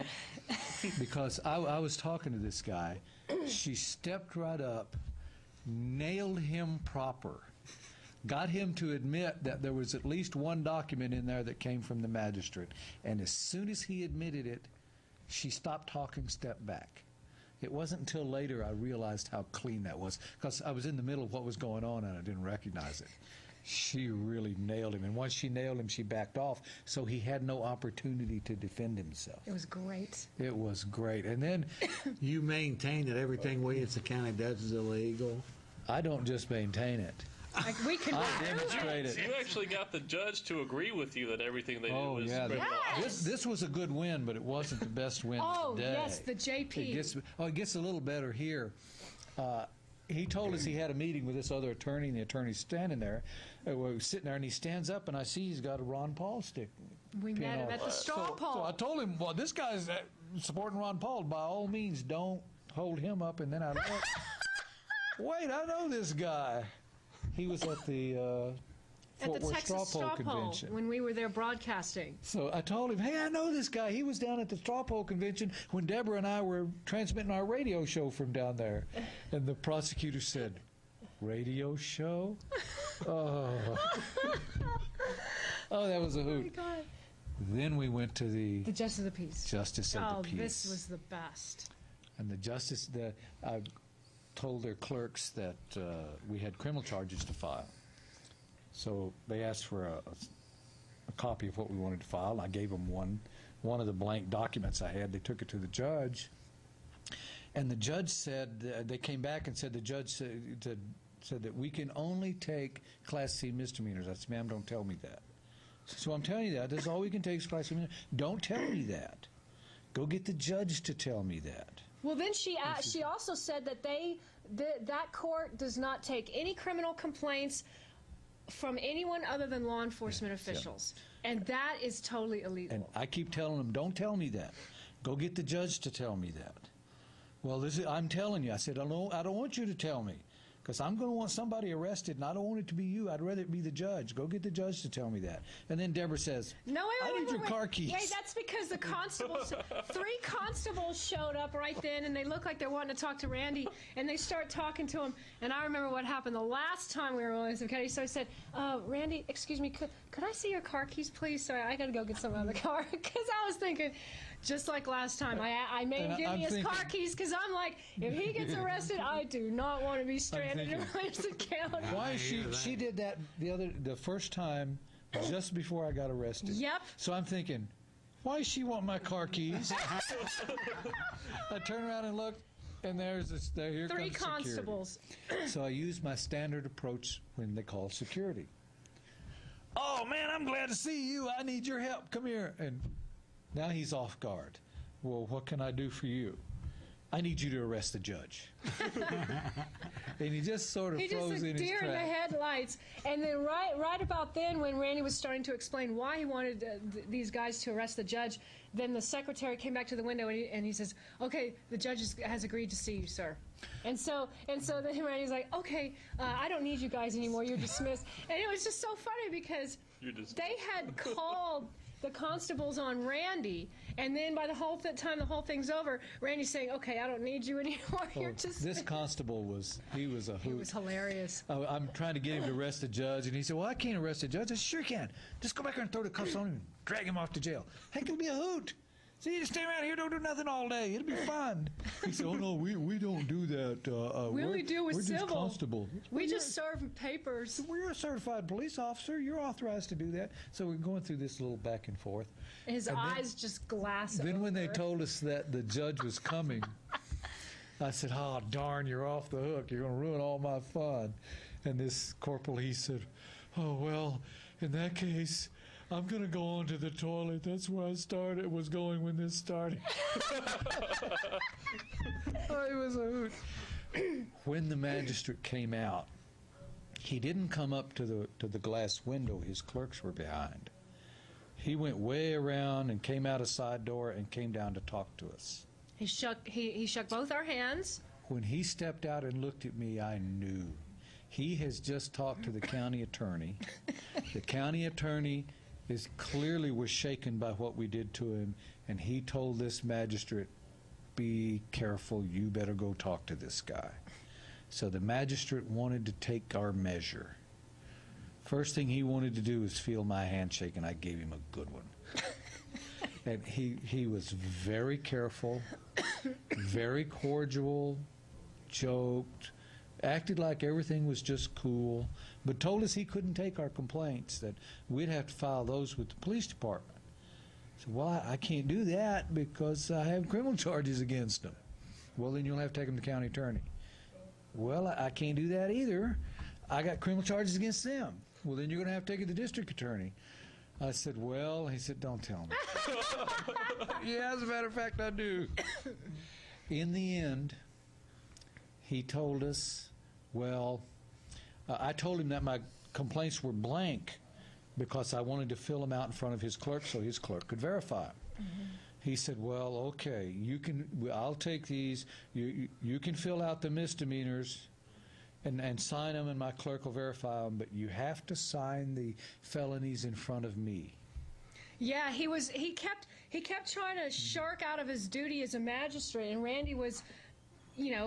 Because I was talking to this guy. She stepped right up, nailed him proper, got him to admit that there was at least one document in there that came from the magistrate. And as soon as he admitted it, she stopped talking, stepped back. It wasn't until later I realized how clean that was, because I was in the middle of what was going on and I didn't recognize it. She really nailed him, and once she nailed him, she backed off, so he had no opportunity to defend himself. It was great. It was great. And then you maintain that everything Williamson County does is illegal? I don't just maintain it. Like, we can demonstrate it. You actually got the judge to agree with you that everything they did was criminal. This was a good win, but it wasn't the best win of the day. Yes, the JP. It gets a little better here. He told us he had a meeting with this other attorney, and the attorney's standing there. We're sitting there, and he stands up, and I see he's got a Ron Paul stick. We met him at the straw poll. So I told him, well, this guy's supporting Ron Paul. By all means, don't hold him up. And then I looked. Wait, I know this guy. He was at the Fort Worth Texas Straw Poll Convention when we were there broadcasting. So I told him, hey, I know this guy. He was down at the Straw Poll Convention when Deborah and I were transmitting our radio show from down there. And the prosecutor said, radio show? Oh, that was a hoot. Oh, my God. Then we went to the Justice of the Peace. Justice of the Peace. Oh, this was the best. And the justice, I told their clerks that we had criminal charges to file. So they asked for a copy of what we wanted to file. I gave them one of the blank documents I had. They took it to the judge. And the judge said, they came back and said, the judge said that we can only take Class C misdemeanors. I said, ma'am, don't tell me that. So I'm telling you that. This is all we can take is Class C misdemeanors. Don't tell me that. Go get the judge to tell me that. Well, then she also said that that court does not take any criminal complaints from anyone other than law enforcement officials. Yeah. And that is totally illegal. And I keep telling them, don't tell me that. Go get the judge to tell me that. Well, I'm telling you. I said, I don't want you to tell me, because I'm going to want somebody arrested, and I don't want it to be you. I'd rather it be the judge. Go get the judge to tell me that. And then Deborah says, no, I need your car keys. Wait, that's because the constables, 3 constables showed up right then, and they look like they're wanting to talk to Randy, and they start talking to him. And I remember what happened the last time we were in Williamson County. So I said, Randy, excuse me, could I see your car keys, please? Sorry, I got to go get some out of the car. Because I was thinking, just like last time, I made him give me his car keys, because I'm like, if he gets arrested, I do not want to be stranded in Williamson County. Why she did that the first time just before I got arrested. Yep. So I'm thinking, why does she want my car keys? I turn around and look, and here 3 comes constables. Security. So I used my standard approach when they call security. Oh man, I'm glad to see you. I need your help. Come here. And now he's off guard. Well, what can I do for you? I need you to arrest the judge. And he just sort of froze in his deer in the headlights. And then right about then, when Randy was starting to explain why he wanted these guys to arrest the judge, then the secretary came back to the window and he says, okay, the judge has agreed to see you, sir. And so then Randy's like, okay, I don't need you guys anymore. You're dismissed. And it was just so funny because they had called the constables on Randy, and then by the whole time the whole thing's over, Randy's saying, okay, I don't need you anymore. You're just this constable was a hoot. He was hilarious. I'm trying to get him to arrest the judge, and he said, well, I can't arrest the judge. I said, sure you can. Just go back there and throw the cuffs on him and drag him off to jail. Heck, it'll be a hoot. See, you just stay around here, don't do nothing all day. It'll be fun. He said, oh, no, we don't do that. We only do with we're civil. Just constable. We just serve papers. We're a certified police officer. You're authorized to do that. So we're going through this little back and forth. His eyes just glass over. Then when they told us that the judge was coming, I said, oh, darn, you're off the hook. You're going to ruin all my fun. And this corporal, he said, oh, well, in that case, I'm going to go on to the toilet. That's where I was going when this started. Oh, it was a hoot. When the magistrate came out, he didn't come up to the glass window. His clerks were behind. He went way around and came out a side door and came down to talk to us. He shook both our hands. When he stepped out and looked at me, I knew. He has just talked to the county attorney. The county attorney clearly was shaken by what we did to him, and he told this magistrate, be careful, you better go talk to this guy. So the magistrate wanted to take our measure. First thing he wanted to do was feel my handshake, and I gave him a good one. And he was very careful, very cordial, joked, acted like everything was just cool, but told us he couldn't take our complaints, that we'd have to file those with the police department. So, well, I can't do that because I have criminal charges against him. Well, then you'll have to take him to the county attorney. Well, I can't do that either. I got criminal charges against them. Well, then you're going to have to take it to the district attorney. I said, well, he said, don't tell me. Yeah, as a matter of fact, I do. In the end, he told us, well, I told him that my complaints were blank because I wanted to fill them out in front of his clerk so his clerk could verify them. Mm-hmm. He said, well, okay, I'll take these. You can fill out the misdemeanors and sign them, and my clerk will verify them, but you have to sign the felonies in front of me. Yeah, he kept trying to shark out of his duty as a magistrate, and Randy was,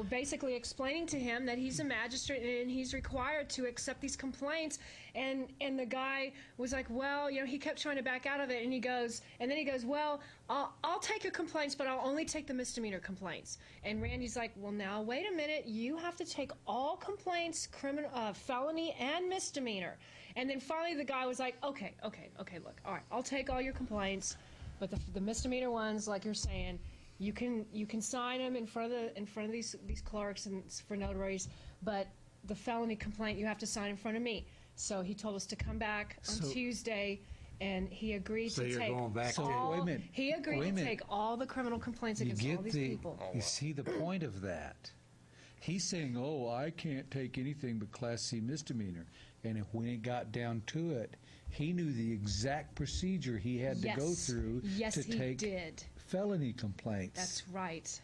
basically explaining to him that he's a magistrate and he's required to accept these complaints. And the guy was like, well, he kept trying to back out of it, and then he goes, well, I'll take your complaints, but I'll only take the misdemeanor complaints. And Randy's like, well, now wait a minute, you have to take all complaints, felony and misdemeanor. And then finally the guy was like, okay, look, all right, I'll take all your complaints, but the misdemeanor ones, like you're saying, you can sign them in front of these clerks and for notaries, but the felony complaint you have to sign in front of me. So he told us to come back on Tuesday, and he agreed to take going back all. Wait a minute. He agreed to take all the criminal complaints against all these people. You see the point of that? He's saying, "Oh, I can't take anything but Class C misdemeanor," and when it got down to it, he knew the exact procedure he had to go through to take felony complaints. That's right.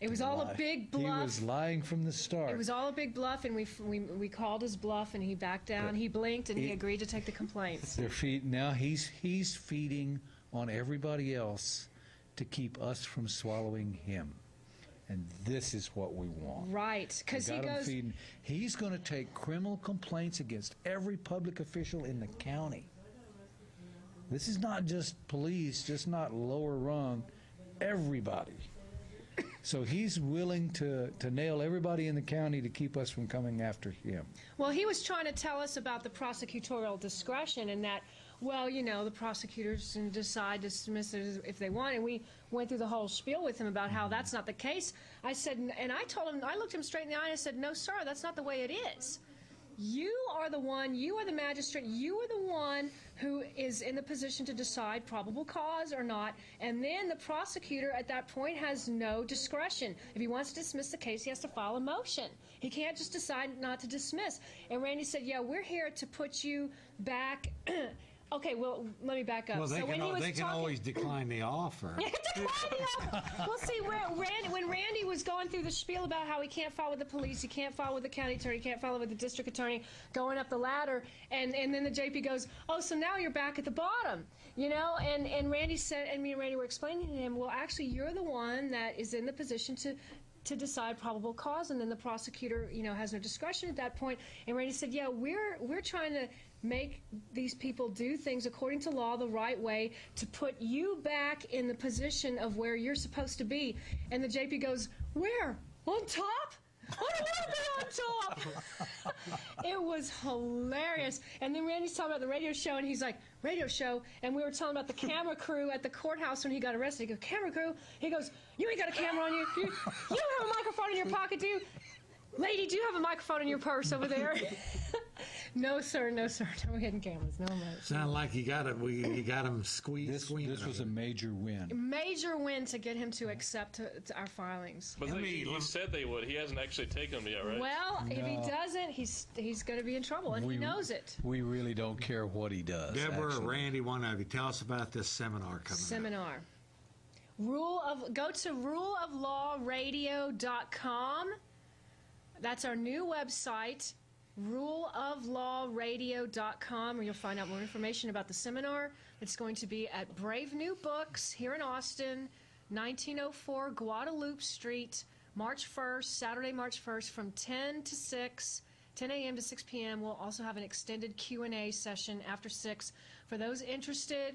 It was all a big bluff. He was lying from the start. It was all a big bluff, and we called his bluff, and he backed down. He blinked, and he agreed to take the complaints. Now he's feeding on everybody else to keep us from swallowing him. And this is what we want. Right, because he's going to take criminal complaints against every public official in the county. This is not just police, just not lower rung, everybody. So he's willing to nail everybody in the county to keep us from coming after him. Well, he was trying to tell us about the prosecutorial discretion and that, well, the prosecutors can decide to dismiss it if they want. And we went through the whole spiel with him about how that's not the case. I said, and I told him, I looked him straight in the eye and I said, no, sir, that's not the way it is. You are the one, you are the magistrate, you are the one who is in the position to decide probable cause or not, and then the prosecutor at that point has no discretion. If he wants to dismiss the case, he has to file a motion. He can't just decide not to dismiss. And Randy said, yeah, we're here to put you back. Okay, well, let me back up. Well, they can always decline the offer. Well, see, when Randy was going through the spiel about how he can't file with the police, he can't file with the county attorney, he can't file with the district attorney, going up the ladder, and then the JP goes, oh, so now you're back at the bottom, and Randy said, and me and Randy were explaining to him, well, actually, you're the one that is in the position to decide probable cause, and then the prosecutor, has no discretion at that point. And Randy said, yeah, we're trying to make these people do things according to law the right way to put you back in the position of where you're supposed to be. And the JP goes, where? On top? I don't want to be on top. It was hilarious. And then Randy's talking about the radio show, and he's like, radio show? And we were telling about the camera crew at the courthouse when he got arrested. He goes, camera crew? He goes, you ain't got a camera on you. You don't have a microphone in your pocket, do you? Lady, do you have a microphone in your purse over there? No, sir. No hidden cameras. No. Sound like you got him squeezed. This was a major win. Major win to get him to accept our filings. But he said they would. He hasn't actually taken them yet, right? Well, if he doesn't, doesn't, he's going to be in trouble, and he knows it. We really don't care what he does. Deborah, actually. Randy, one of you, tell us about this seminar coming up. Go to ruleoflawradio.com. That's our new website, ruleoflawradio.com, where you'll find out more information about the seminar. It's going to be at Brave New Books here in Austin, 1904 Guadalupe Street, March 1st, Saturday, March 1st, from 10 a.m. to 6 p.m. We'll also have an extended Q&A session after 6. For those interested,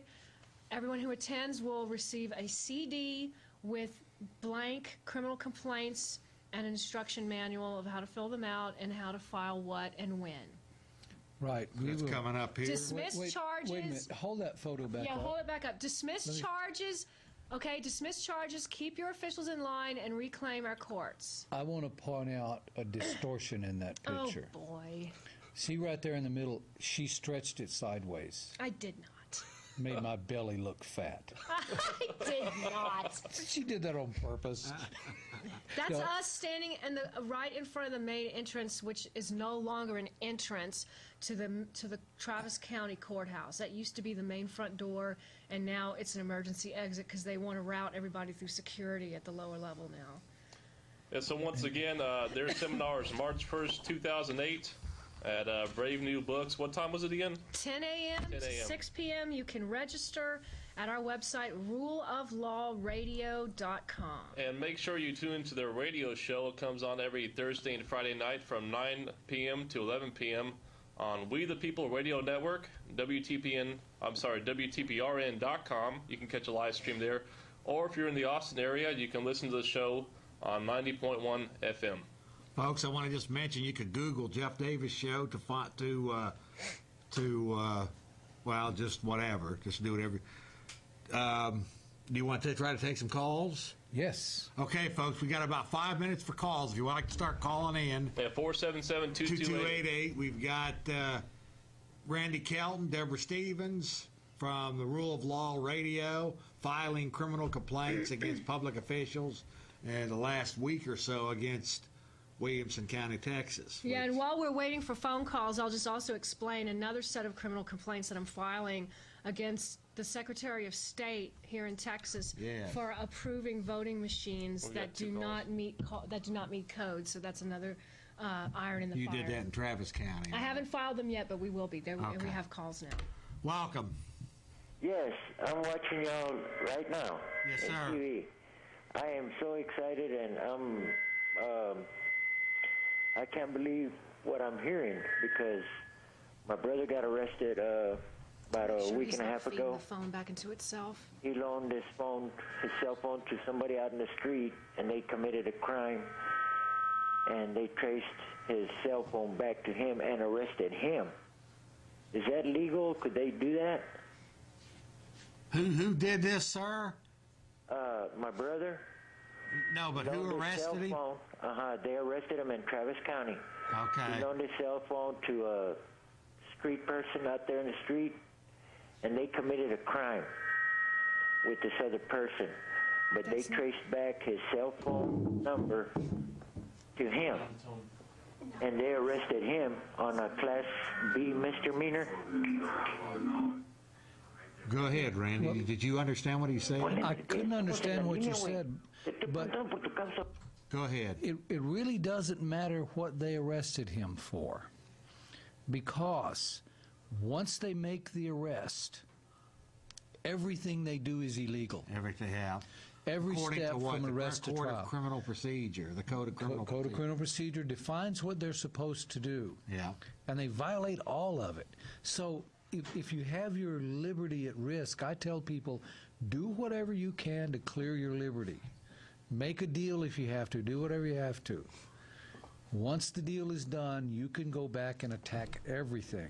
everyone who attends will receive a CD with blank criminal complaints and an instruction manual of how to fill them out and how to file what and when. Right. That's coming up here. Dismiss charges. Wait a minute. Hold that photo back up. Yeah, hold it back up. Dismiss charges. Okay, dismiss charges. Keep your officials in line and reclaim our courts. I want to point out a distortion in that picture. Oh, boy. See right there in the middle, she stretched it sideways. I did not. Made my belly look fat. I did not. She did that on purpose. That's us standing right in front of the main entrance, which is no longer an entrance to the Travis County Courthouse. That used to be the main front door, and now it's an emergency exit because they want to route everybody through security at the lower level now. And so once again, their seminar is March 1st, 2008. At Brave New Books. What time was it again? 10 a.m. to 6 p.m. You can register at our website, ruleoflawradio.com. And make sure you tune into their radio show. It comes on every Thursday and Friday night from 9 p.m. to 11 p.m. on We the People Radio Network, WTPRN.com. You can catch a live stream there. Or if you're in the Austin area, you can listen to the show on 90.1 FM. Folks, I want to just mention you could Google Jeff Davis Show well, just whatever. Just do whatever. Do you want to try to take some calls? Yes. Okay, folks, we got about 5 minutes for calls. If you want to start calling in. Yeah, 477-2288. We've got Randy Kelton, Deborah Stevens from the Rule of Law Radio, filing criminal complaints against public officials in the last week or so against Williamson County, Texas. Yeah, and while we're waiting for phone calls, I'll just also explain another set of criminal complaints that I'm filing against the Secretary of State here in Texas for approving voting machines that do not meet code. So that's another iron in the fire. You did that in Travis County. I haven't filed them yet, but we will be. We have calls now. Welcome. Yes, I'm watching y'all right now. Yes, sir. TV. I am so excited, and I can't believe what I'm hearing because my brother got arrested about a week and a half ago. The phone back into itself. He loaned his cell phone to somebody out in the street, and they committed a crime, and they traced his cell phone back to him and arrested him. Is that legal? Could they do that? Who did this, sir? My brother. No, but who arrested him? They arrested him in Travis County. Okay. He loaned his cell phone to a street person out there in the street, and they committed a crime with this other person. But they traced back his cell phone number to him, and they arrested him on a Class B misdemeanor. Go ahead, Randy. Did you understand what he said? I couldn't understand what you said, but go ahead. It really doesn't matter what they arrested him for, because once they make the arrest, everything they do is illegal. Everything, yeah. Every step from arrest to trial. Code of Criminal Procedure, the Code of Criminal Procedure. Code of Criminal Procedure defines what they're supposed to do. Yeah. And they violate all of it. So if you have your liberty at risk, I tell people, do whatever you can to clear your liberty. Make a deal if you have to. Do whatever you have to. Once the deal is done, you can go back and attack everything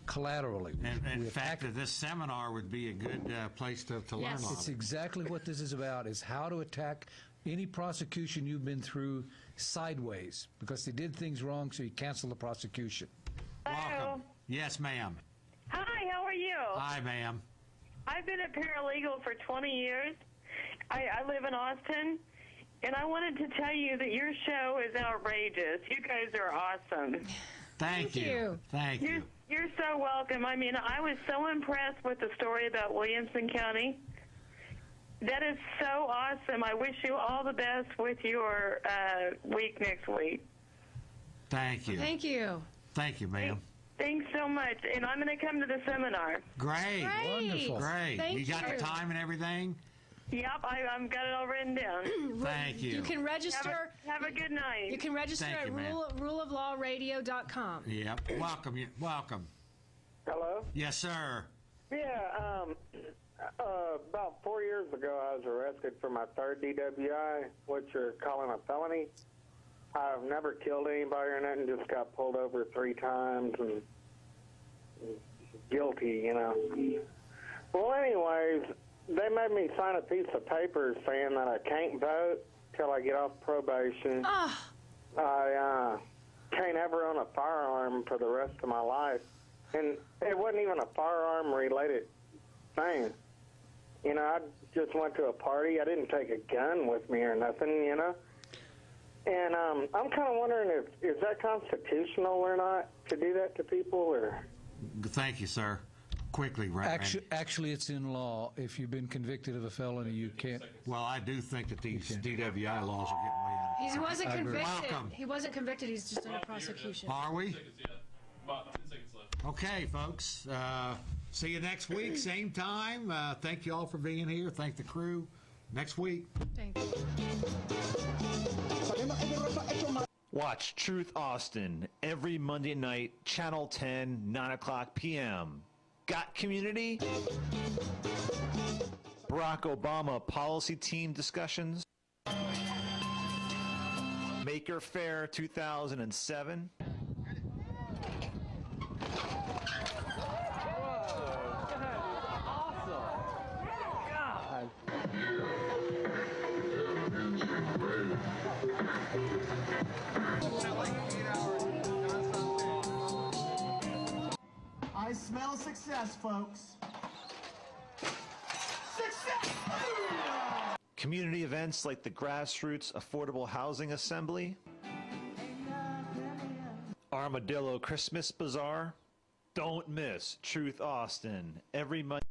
collaterally. And in fact, this seminar would be a good place to learn on. It's exactly what this is about, is how to attack any prosecution you've been through sideways, because they did things wrong, so you cancel the prosecution. Welcome. Yes, ma'am. Hi, how are you? Hi, ma'am. I've been a paralegal for 20 years. I live in Austin, And I wanted to tell you that your show is outrageous. You guys are awesome. Thank you. Thank you. You're so welcome. I mean, I was so impressed with the story about Williamson County. That is so awesome. I wish you all the best with your week next week. Thank you. Thank you. Thank you, ma'am. Thanks so much. And I'm going to come to the seminar. Great. Wonderful. Great. Thank You got you. the time and everything? Yep, I've got it all written down. Thank you. You can register. Have a good night. You can register Thank at you, ma'am. ruleoflawradio.com. Yep. Welcome. Welcome. Hello? Yes, sir. Yeah, about 4 years ago, I was arrested for my third DWI, which you're calling a felony. I've never killed anybody or nothing, just got pulled over 3 times and guilty, you know. Well, anyways, they made me sign a piece of paper saying that I can't vote till I get off probation. I can't ever own a firearm for the rest of my life. And it wasn't even a firearm-related thing. You know, I just went to a party. I didn't take a gun with me or nothing, you know. And I'm kind of wondering is that constitutional or not to do that to people? Or Thank you, sir. Quickly, Randy. Actually, it's in law. If you've been convicted of a felony, you can't. Well, I do think that these DWI laws are getting way out of He wasn't I agree. convicted. Welcome. He wasn't convicted. He's just under prosecution. Are we? About 10 seconds left. Okay, folks. See you next week, same time. Thank you all for being here. Thank the crew. Next week. Thank you. Watch Truth Austin every Monday night, Channel 10, 9 o'clock p.m. Got community? Barack Obama policy team discussions? Maker Faire 2007? I smell success, folks. Success! Community events like the Grassroots Affordable Housing Assembly? Armadillo Christmas Bazaar? Don't miss Truth Austin every Monday.